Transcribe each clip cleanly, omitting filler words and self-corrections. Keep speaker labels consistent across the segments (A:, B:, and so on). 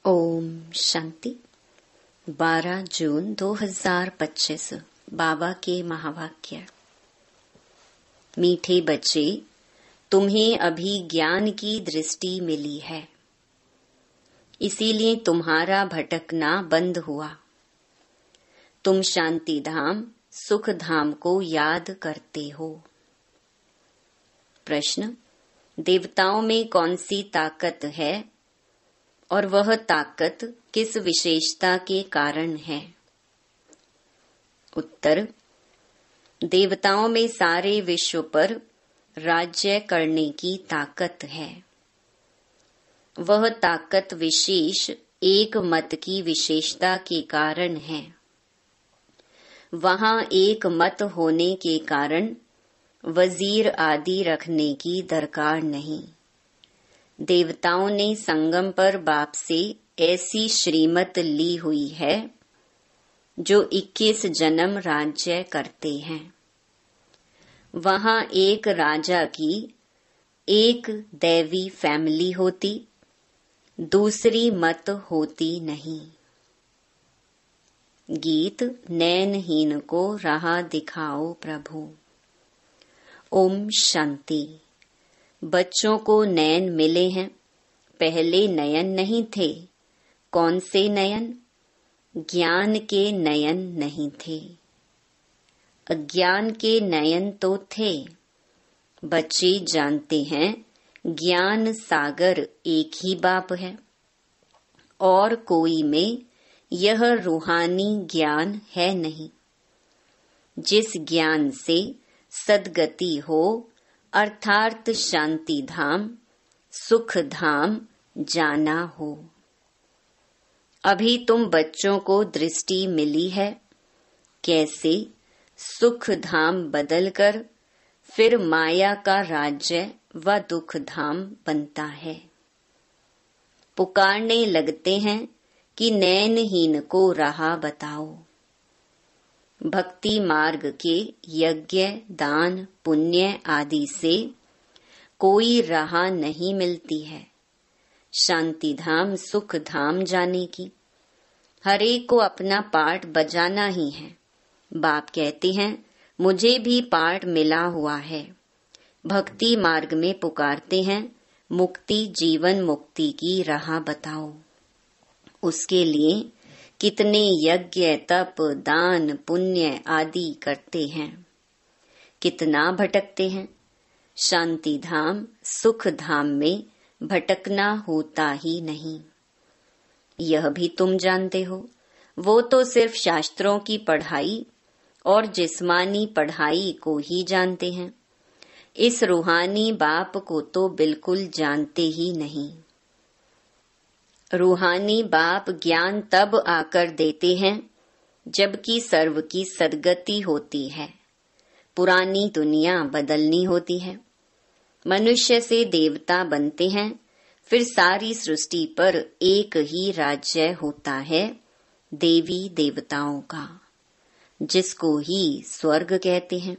A: ओम शांति। 12 जून 2025 बाबा के महावाक्य। मीठे बच्चे, तुम्हें अभी ज्ञान की दृष्टि मिली है, इसीलिए तुम्हारा भटकना बंद हुआ। तुम शांति धाम सुख धाम को याद करते हो। प्रश्न: देवताओं में कौन सी ताकत है और वह ताकत किस विशेषता के कारण है? उत्तर: देवताओं में सारे विश्व पर राज्य करने की ताकत है। वह ताकत विशेष एक मत की विशेषता के कारण है। वहां एक मत होने के कारण वजीर आदि रखने की दरकार नहीं। देवताओं ने संगम पर बाप से ऐसी श्रीमत ली हुई है जो 21 जन्म राज्य करते हैं। वहां एक राजा की एक दैवी फैमिली होती, दूसरी मत होती नहीं। गीत: नैनहीन को राह दिखाओ प्रभु। ओम शांति। बच्चों को नयन मिले हैं, पहले नयन नहीं थे। कौन से नयन? ज्ञान के नयन नहीं थे, अज्ञान के नयन तो थे। बच्चे जानते हैं ज्ञान सागर एक ही बाप है और कोई में यह रूहानी ज्ञान है नहीं। जिस ज्ञान से सद्गति हो अर्थात शांति धाम सुख धाम जाना हो। अभी तुम बच्चों को दृष्टि मिली है कैसे सुख धाम बदलकर फिर माया का राज्य व दुख धाम बनता है। पुकारने लगते हैं कि नैनहीन को राह बताओ। भक्ति मार्ग के यज्ञ दान पुण्य आदि से कोई राह नहीं मिलती है शांति धाम सुख धाम जाने की। हरेक को अपना पार्ट बजाना ही है। बाप कहते हैं मुझे भी पार्ट मिला हुआ है। भक्ति मार्ग में पुकारते हैं मुक्ति जीवन मुक्ति की राह बताओ। उसके लिए कितने यज्ञ तप दान पुण्य आदि करते हैं, कितना भटकते हैं। शांति धाम सुख धाम में भटकना होता ही नहीं। यह भी तुम जानते हो। वो तो सिर्फ शास्त्रों की पढ़ाई और जिस्मानी पढ़ाई को ही जानते हैं। इस रूहानी बाप को तो बिल्कुल जानते ही नहीं। रूहानी बाप ज्ञान तब आकर देते हैं जबकि सर्व की सद्गति होती है। पुरानी दुनिया बदलनी होती है। मनुष्य से देवता बनते हैं, फिर सारी सृष्टि पर एक ही राज्य होता है देवी देवताओं का, जिसको ही स्वर्ग कहते हैं।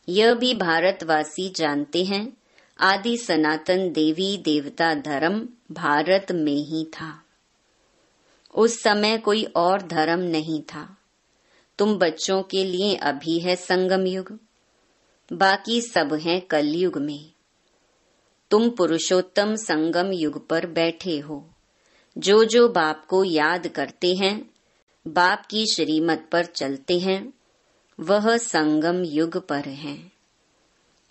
A: यह भी भारतवासी जानते हैं आदि सनातन देवी देवता धर्म भारत में ही था। उस समय कोई और धर्म नहीं था। तुम बच्चों के लिए अभी है संगम युग, बाकी सब हैं कलयुग में। तुम पुरुषोत्तम संगम युग पर बैठे हो। जो जो बाप को याद करते हैं, बाप की श्रीमत पर चलते हैं, वह संगम युग पर हैं,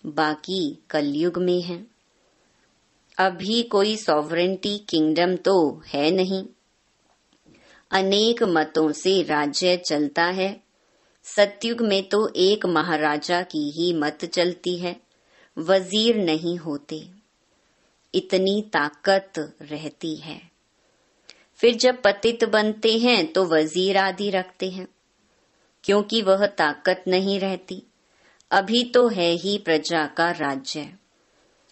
A: बाकी कलयुग में है। अभी कोई सॉवरेंटी किंगडम तो है नहीं। अनेक मतों से राज्य चलता है। सतयुग में तो एक महाराजा की ही मत चलती है, वजीर नहीं होते। इतनी ताकत रहती है। फिर जब पतित बनते हैं तो वजीर आदि रखते हैं, क्योंकि वह ताकत नहीं रहती। अभी तो है ही प्रजा का राज्य।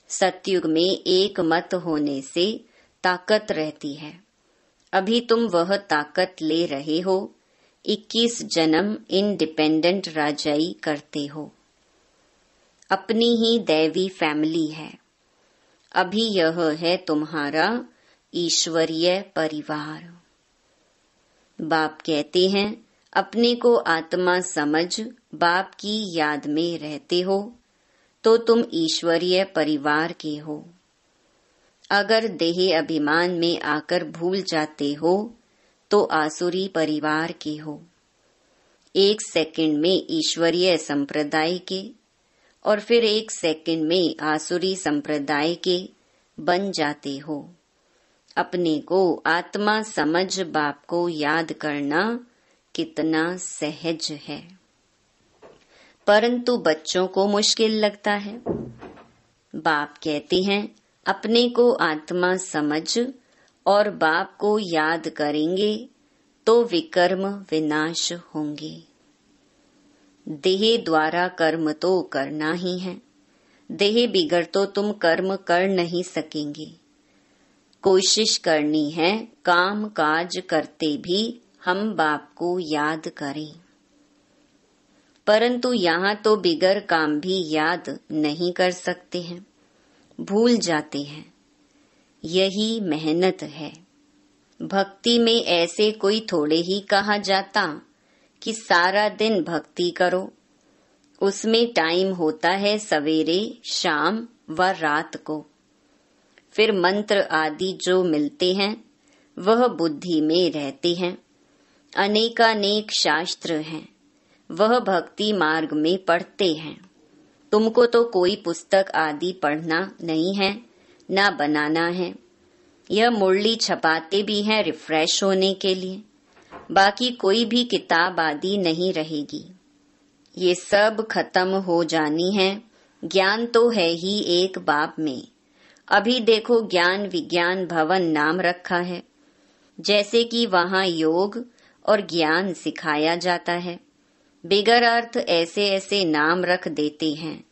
A: सतयुग में एक मत होने से ताकत रहती है। अभी तुम वह ताकत ले रहे हो। 21 जन्म इंडिपेंडेंट राजाई करते हो। अपनी ही दैवी फैमिली है। अभी यह है तुम्हारा ईश्वरीय परिवार। बाप कहते हैं, अपने को आत्मा समझ बाप की याद में रहते हो तो तुम ईश्वरीय परिवार के हो। अगर देह अभिमान में आकर भूल जाते हो तो आसुरी परिवार के हो। 1 सेकंड में ईश्वरीय संप्रदाय के और फिर 1 सेकंड में आसुरी संप्रदाय के बन जाते हो। अपने को आत्मा समझ बाप को याद करना कितना सहज है, परंतु बच्चों को मुश्किल लगता है। बाप कहते हैं, अपने को आत्मा समझ और बाप को याद करेंगे तो विकर्म विनाश होंगे। देह द्वारा कर्म तो करना ही है, देह बिगड़ तो तुम कर्म कर नहीं सकेंगे। कोशिश करनी है काम काज करते भी हम बाप को याद करें, परंतु यहाँ तो बिगर काम भी याद नहीं कर सकते हैं, भूल जाते हैं। यही मेहनत है। भक्ति में ऐसे कोई थोड़े ही कहा जाता कि सारा दिन भक्ति करो। उसमें टाइम होता है सवेरे, शाम व रात को। फिर मंत्र आदि जो मिलते हैं वह बुद्धि में रहते हैं। अनेकानेक शास्त्र हैं, वह भक्ति मार्ग में पढ़ते हैं। तुमको तो कोई पुस्तक आदि पढ़ना नहीं है, ना बनाना है। यह मुरली छपाते भी हैं रिफ्रेश होने के लिए, बाकी कोई भी किताब आदि नहीं रहेगी। ये सब खत्म हो जानी है। ज्ञान तो है ही एक बाप में। अभी देखो, ज्ञान विज्ञान भवन नाम रखा है, जैसे कि वहाँ योग और ज्ञान सिखाया जाता है। बिगर अर्थ ऐसे ऐसे नाम रख देते हैं।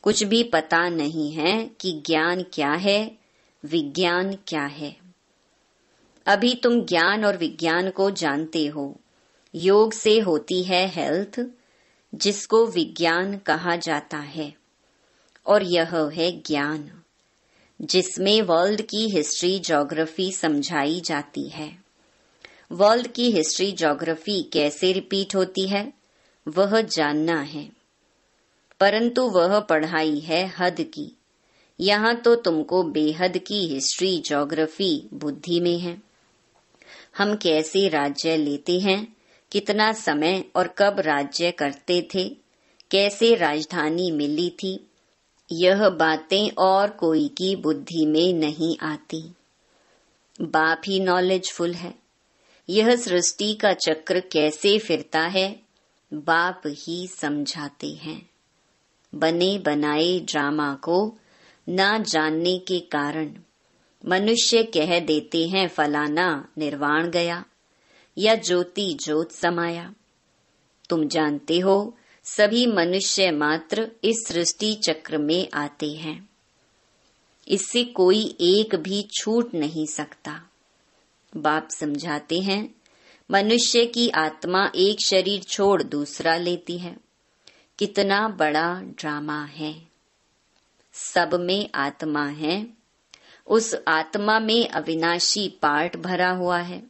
A: कुछ भी पता नहीं है कि ज्ञान क्या है, विज्ञान क्या है। अभी तुम ज्ञान और विज्ञान को जानते हो। योग से होती है हेल्थ, जिसको विज्ञान कहा जाता है, और यह है ज्ञान, जिसमें वर्ल्ड की हिस्ट्री ज्योग्राफी समझाई जाती है। वर्ल्ड की हिस्ट्री ज्योग्राफी कैसे रिपीट होती है वह जानना है, परंतु वह पढ़ाई है हद की। यहाँ तो तुमको बेहद की हिस्ट्री ज्योग्राफी बुद्धि में है। हम कैसे राज्य लेते हैं, कितना समय और कब राज्य करते थे, कैसे राजधानी मिली थी, यह बातें और कोई की बुद्धि में नहीं आती। बाप ही नॉलेजफुल है। यह सृष्टि का चक्र कैसे फिरता है बाप ही समझाते हैं। बने बनाए ड्रामा को ना जानने के कारण मनुष्य कह देते हैं फलाना निर्वाण गया या ज्योति ज्योत समाया। तुम जानते हो सभी मनुष्य मात्र इस सृष्टि चक्र में आते हैं, इससे कोई एक भी छूट नहीं सकता। बाप समझाते हैं, मनुष्य की आत्मा एक शरीर छोड़ दूसरा लेती है। कितना बड़ा ड्रामा है। सब में आत्मा है, उस आत्मा में अविनाशी पार्ट भरा हुआ है।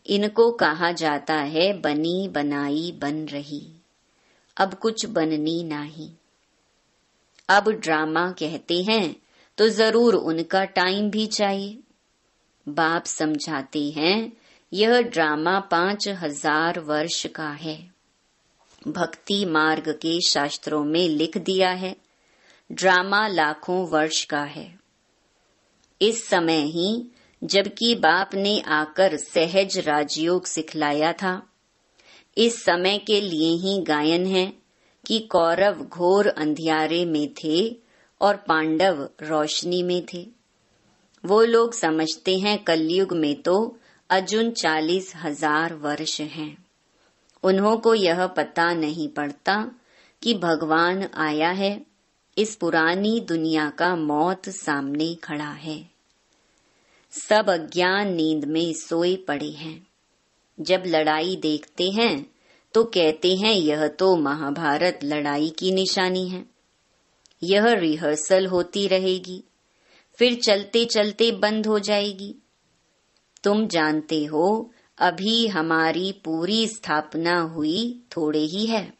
A: इनको कहा जाता है बनी बनाई बन रही, अब कुछ बननी नहीं। अब ड्रामा कहते हैं तो जरूर उनका टाइम भी चाहिए। बाप समझाते हैं यह ड्रामा 5000 वर्ष का है। भक्ति मार्ग के शास्त्रों में लिख दिया है ड्रामा लाखों वर्ष का है। इस समय ही जबकि बाप ने आकर सहज राजयोग सिखलाया था, इस समय के लिए ही गायन है कि कौरव घोर अंधियारे में थे और पांडव रोशनी में थे। वो लोग समझते हैं कलयुग में तो अजुन 40,000 वर्ष हैं। उन्हों को यह पता नहीं पड़ता कि भगवान आया है। इस पुरानी दुनिया का मौत सामने खड़ा है। सब अज्ञान नींद में सोए पड़े हैं। जब लड़ाई देखते हैं तो कहते हैं यह तो महाभारत लड़ाई की निशानी है। यह रिहर्सल होती रहेगी, फिर चलते चलते बंद हो जाएगी। तुम जानते हो अभी हमारी पूरी स्थापना हुई थोड़े ही है।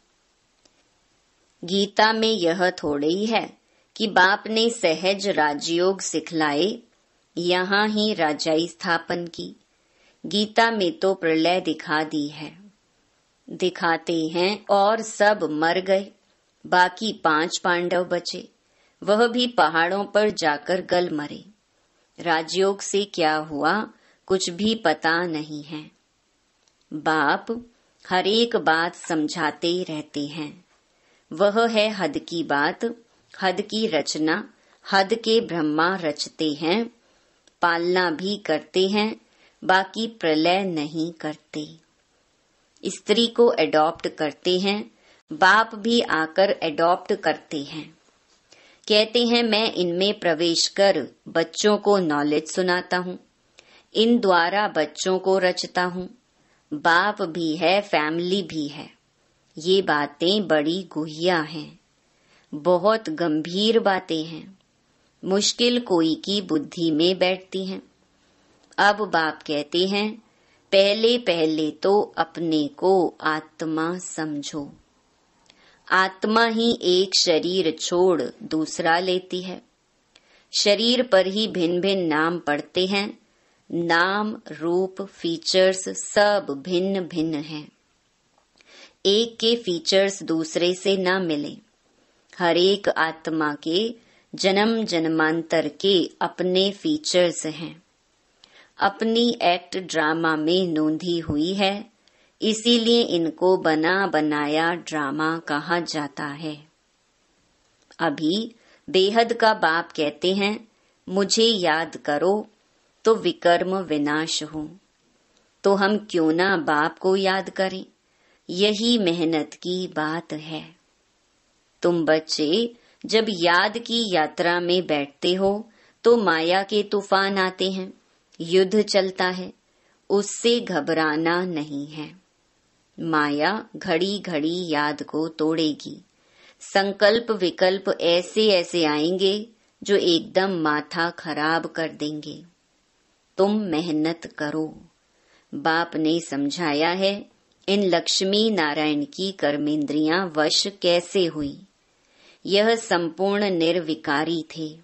A: गीता में यह थोड़े ही है कि बाप ने सहज राजयोग सिखलाए, यहाँ ही राजाई स्थापन की। गीता में तो प्रलय दिखा दी है, दिखाते हैं और सब मर गए, बाकी 5 पांडव बचे, वह भी पहाड़ों पर जाकर गल मरे। राजयोग से क्या हुआ कुछ भी पता नहीं है। बाप हर एक बात समझाते रहते हैं। वह है हद की बात, हद की रचना, हद के ब्रह्मा रचते हैं, पालना भी करते हैं, बाकी प्रलय नहीं करते। स्त्री को एडॉप्ट करते हैं, बाप भी आकर एडॉप्ट करते हैं। कहते हैं मैं इनमें प्रवेश कर बच्चों को नॉलेज सुनाता हूँ, इन द्वारा बच्चों को रचता हूँ। बाप भी है, फैमिली भी है। ये बातें बड़ी गुहिया हैं, बहुत गंभीर बातें हैं, मुश्किल कोई की बुद्धि में बैठती हैं। अब बाप कहते हैं पहले पहले तो अपने को आत्मा समझो। आत्मा ही एक शरीर छोड़ दूसरा लेती है। शरीर पर ही भिन्न भिन्न नाम पड़ते हैं। नाम, रूप, फीचर्स सब भिन्न भिन्न हैं। एक के फीचर्स दूसरे से ना मिले। हर एक आत्मा के जन्म जन्मांतर के अपने फीचर्स हैं। अपनी एक्ट ड्रामा में नोंधी हुई है, इसीलिए इनको बना बनाया ड्रामा कहा जाता है। अभी बेहद का बाप कहते हैं मुझे याद करो तो विकर्म विनाश हो। तो हम क्यों ना बाप को याद करें, यही मेहनत की बात है। तुम बच्चे जब याद की यात्रा में बैठते हो तो माया के तूफान आते हैं, युद्ध चलता है, उससे घबराना नहीं है। माया घड़ी घड़ी याद को तोड़ेगी। संकल्प विकल्प ऐसे ऐसे आएंगे जो एकदम माथा खराब कर देंगे। तुम मेहनत करो। बाप ने समझाया है इन लक्ष्मी नारायण की कर्मेंद्रियां वश कैसे हुई। यह संपूर्ण निर्विकारी थे।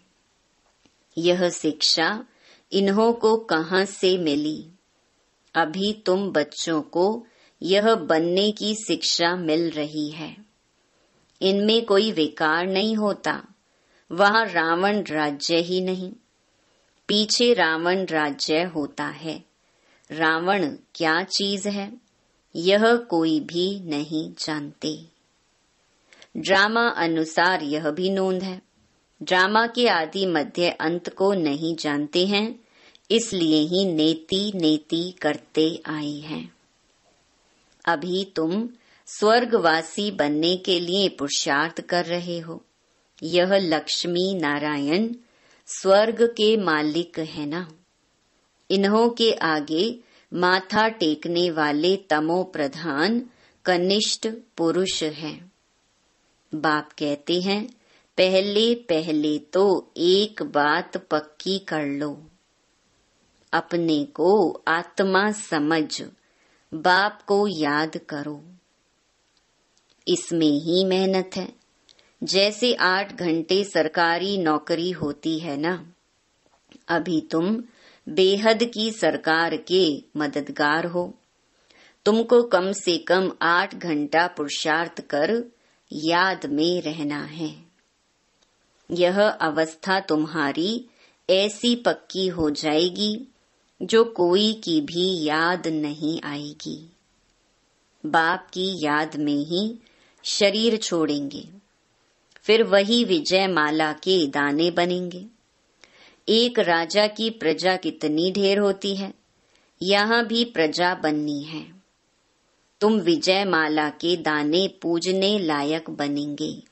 A: यह शिक्षा इन्हों को कहाँ से मिली? अभी तुम बच्चों को यह बनने की शिक्षा मिल रही है। इनमें कोई विकार नहीं होता। वहाँ रावण राज्य ही नहीं, पीछे रावण राज्य होता है। रावण क्या चीज है यह कोई भी नहीं जानते। ड्रामा अनुसार यह भी नोंद है। ड्रामा के आदि मध्य अंत को नहीं जानते हैं, इसलिए ही नेति नेति करते आए हैं। अभी तुम स्वर्गवासी बनने के लिए पुरुषार्थ कर रहे हो। यह लक्ष्मी नारायण स्वर्ग के मालिक है ना। इन्हों के आगे माथा टेकने वाले तमो प्रधान कनिष्ठ पुरुष हैं। बाप कहते हैं पहले पहले तो एक बात पक्की कर लो, अपने को आत्मा समझ बाप को याद करो। इसमें ही मेहनत है। जैसे 8 घंटे सरकारी नौकरी होती है ना। अभी तुम बेहद की सरकार के मददगार हो। तुमको कम से कम 8 घंटा पुरुषार्थ कर याद में रहना है। यह अवस्था तुम्हारी ऐसी पक्की हो जाएगी जो कोई की भी याद नहीं आएगी। बाप की याद में ही शरीर छोड़ेंगे, फिर वही विजय माला के दाने बनेंगे। एक राजा की प्रजा कितनी ढेर होती है, यहाँ भी प्रजा बननी है। तुम विजय माला के दाने पूजने लायक बनेंगे।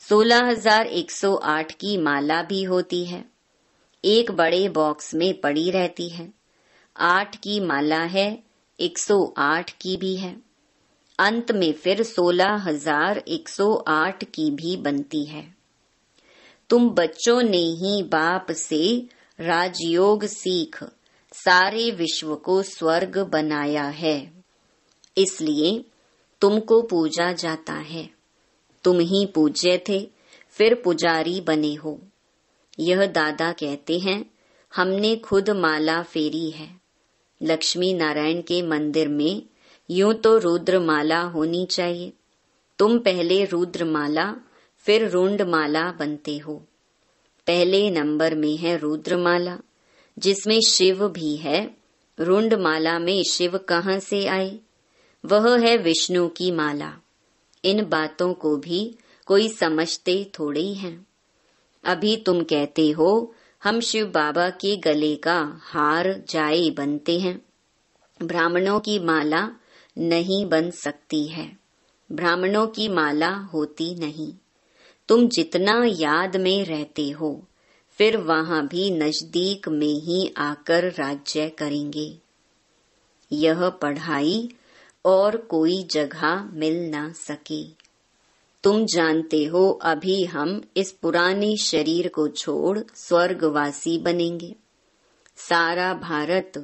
A: 16,108 की माला भी होती है, एक बड़े बॉक्स में पड़ी रहती है। 8 की माला है, 108 की भी है। अंत में फिर 16,108 की भी बनती है। तुम बच्चों ने ही बाप से राजयोग सीख सारे विश्व को स्वर्ग बनाया है, इसलिए तुमको पूजा जाता है। तुम ही पूज्य थे, फिर पुजारी बने हो। यह दादा कहते हैं, हमने खुद माला फेरी है। लक्ष्मी नारायण के मंदिर में यूं तो रुद्रमाला होनी चाहिए। तुम पहले रुद्रमाला फिर रुंडमाला बनते हो। पहले नंबर में है रुद्रमाला, जिसमें शिव भी है। रुंडमाला में शिव कहाँ से आए? वह है विष्णु की माला। इन बातों को भी कोई समझते थोड़े ही हैं। अभी तुम कहते हो हम शिव बाबा के गले का हार जाए बनते हैं। ब्राह्मणों की माला नहीं बन सकती है। ब्राह्मणों की माला होती नहीं। तुम जितना याद में रहते हो, फिर वहां भी नजदीक में ही आकर राज्य करेंगे। यह पढ़ाई और कोई जगह मिल ना सके। तुम जानते हो अभी हम इस पुराने शरीर को छोड़ स्वर्गवासी बनेंगे। सारा भारत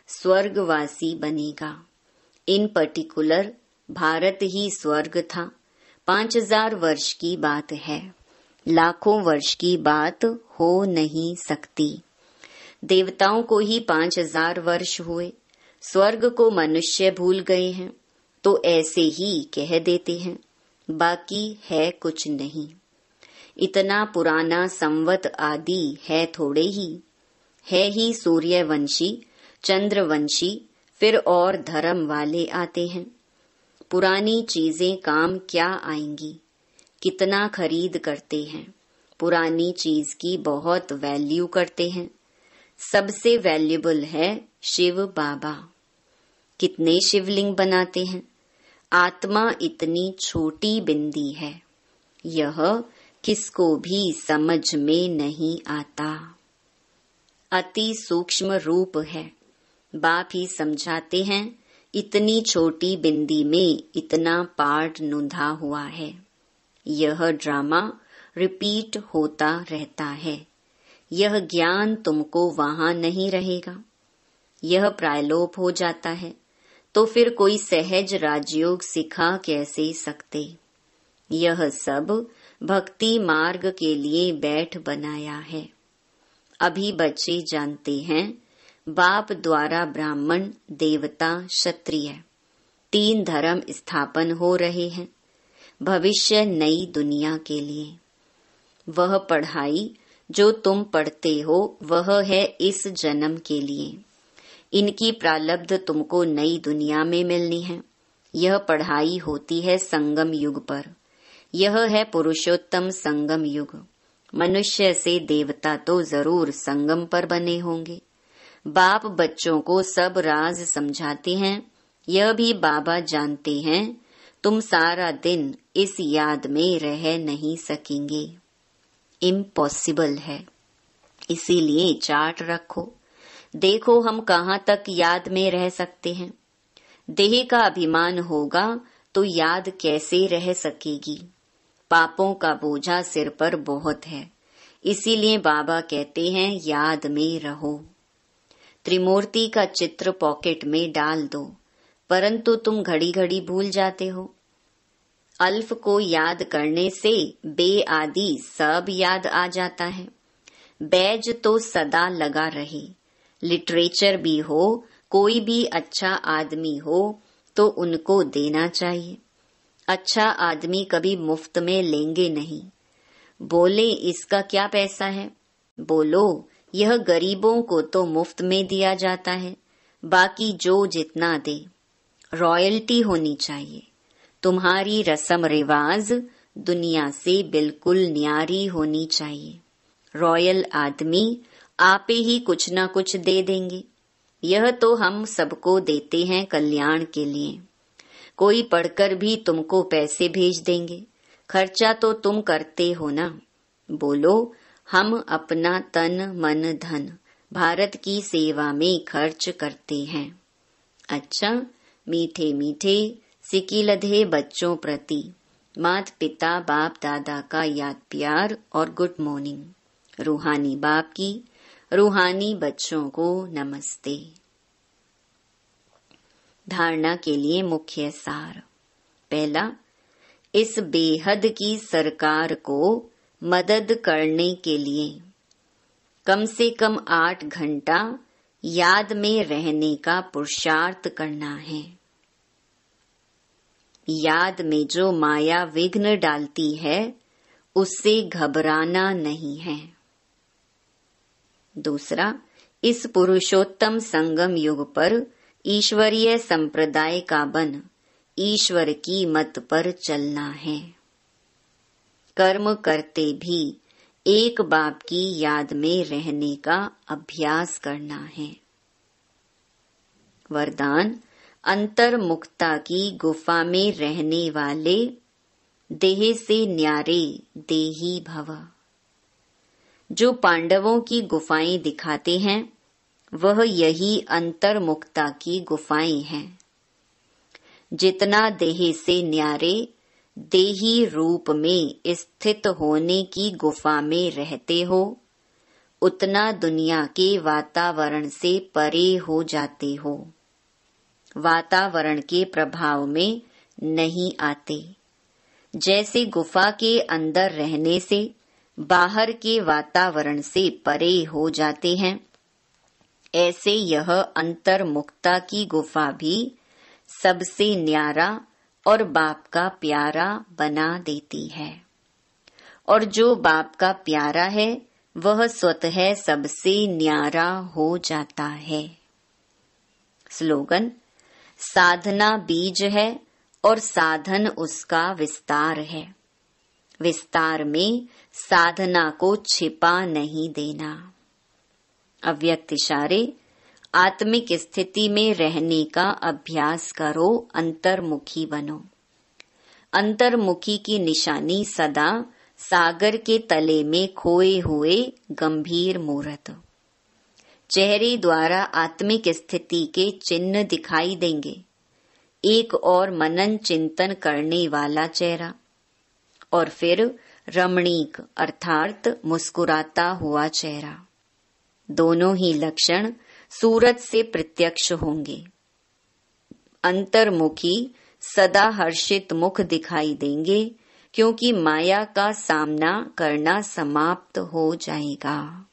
A: स्वर्गवासी बनेगा। इन पर्टिकुलर भारत ही स्वर्ग था। 5000 वर्ष की बात है, लाखों वर्ष की बात हो नहीं सकती। देवताओं को ही 5000 वर्ष हुए। स्वर्ग को मनुष्य भूल गए हैं, तो ऐसे ही कह देते हैं, बाकी है कुछ नहीं। इतना पुराना संवत आदि है थोड़े ही, है ही सूर्यवंशी, चंद्रवंशी, फिर और धर्म वाले आते हैं। पुरानी चीजें काम क्या आएंगी? कितना खरीद करते हैं। पुरानी चीज की बहुत वैल्यू करते हैं। सबसे वैल्यूबल है शिव बाबा। कितने शिवलिंग बनाते हैं। आत्मा इतनी छोटी बिंदी है, यह किसको भी समझ में नहीं आता। अति सूक्ष्म रूप है। बाप ही समझाते हैं, इतनी छोटी बिंदी में इतना पार्ट नुंधा हुआ है। यह ड्रामा रिपीट होता रहता है। यह ज्ञान तुमको वहां नहीं रहेगा। यह प्रायलोप हो जाता है, तो फिर कोई सहज राजयोग सिखा कैसे सकते। यह सब भक्ति मार्ग के लिए बैठ बनाया है। अभी बच्चे जानते हैं, बाप द्वारा ब्राह्मण, देवता, क्षत्रिय 3 धर्म स्थापन हो रहे हैं भविष्य नई दुनिया के लिए। वह पढ़ाई जो तुम पढ़ते हो वह है इस जन्म के लिए। इनकी प्रालब्ध तुमको नई दुनिया में मिलनी है। यह पढ़ाई होती है संगम युग पर। यह है पुरुषोत्तम संगम युग। मनुष्य से देवता तो जरूर संगम पर बने होंगे। बाप बच्चों को सब राज समझाते हैं। यह भी बाबा जानते हैं, तुम सारा दिन इस याद में रह नहीं सकेंगे। इम्पॉसिबल है। इसीलिए चार्ट रखो। देखो हम कहाँ तक याद में रह सकते हैं। देह का अभिमान होगा तो याद कैसे रह सकेगी। पापों का बोझा सिर पर बहुत है, इसीलिए बाबा कहते हैं याद में रहो। त्रिमूर्ति का चित्र पॉकेट में डाल दो, परंतु तुम घड़ी घड़ी भूल जाते हो। अल्फ को याद करने से बे आदि सब याद आ जाता है। बैज तो सदा लगा रहे। लिटरेचर भी हो, कोई भी अच्छा आदमी हो तो उनको देना चाहिए। अच्छा आदमी कभी मुफ्त में लेंगे नहीं। बोले इसका क्या पैसा है? बोलो यह गरीबों को तो मुफ्त में दिया जाता है, बाकी जो जितना दे। रॉयल्टी होनी चाहिए। तुम्हारी रस्म रिवाज दुनिया से बिल्कुल न्यारी होनी चाहिए। रॉयल आदमी आपे ही कुछ न कुछ दे देंगे। यह तो हम सबको देते हैं कल्याण के लिए। कोई पढ़कर भी तुमको पैसे भेज देंगे। खर्चा तो तुम करते हो ना। बोलो हम अपना तन मन धन भारत की सेवा में खर्च करते हैं। अच्छा, मीठे मीठे सिकिलधे बच्चों प्रति मात पिता बाप दादा का याद प्यार और गुड मॉर्निंग। रूहानी बाप की रूहानी बच्चों को नमस्ते। धारणा के लिए मुख्य सार। पहला, इस बेहद की सरकार को मदद करने के लिए कम से कम 8 घंटा याद में रहने का पुरुषार्थ करना है। याद में जो माया विघ्न डालती है उससे घबराना नहीं है। दूसरा, इस पुरुषोत्तम संगम युग पर ईश्वरीय संप्रदाय का बन ईश्वर की मत पर चलना है। कर्म करते भी एक बाप की याद में रहने का अभ्यास करना है। वरदान, अंतर्मुखता की गुफा में रहने वाले देह से न्यारे देही भव। जो पांडवों की गुफाएं दिखाते हैं वह यही अंतर्मुखता की गुफाएं हैं। जितना देह से न्यारे देही रूप में स्थित होने की गुफा में रहते हो उतना दुनिया के वातावरण से परे हो जाते हो। वातावरण के प्रभाव में नहीं आते। जैसे गुफा के अंदर रहने से बाहर के वातावरण से परे हो जाते हैं, ऐसे यह अंतर्मुखता की गुफा भी सबसे न्यारा और बाप का प्यारा बना देती है। और जो बाप का प्यारा है वह स्वतः सबसे न्यारा हो जाता है। स्लोगन, साधना बीज है और साधन उसका विस्तार है। विस्तार में साधना को छिपा नहीं देना। अव्यक्त इशारे, आत्मिक स्थिति में रहने का अभ्यास करो, अंतर्मुखी बनो। अंतर्मुखी की निशानी सदा सागर के तले में खोए हुए गंभीर मूर्त। चेहरे द्वारा आत्मिक स्थिति के चिन्ह दिखाई देंगे। एक और मनन चिंतन करने वाला चेहरा और फिर रमणीक अर्थात मुस्कुराता हुआ चेहरा। दोनों ही लक्षण सूरत से प्रत्यक्ष होंगे। अंतर्मुखी सदा हर्षित मुख दिखाई देंगे क्योंकि माया का सामना करना समाप्त हो जाएगा।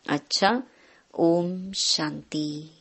A: अच्छा, ओम शांति।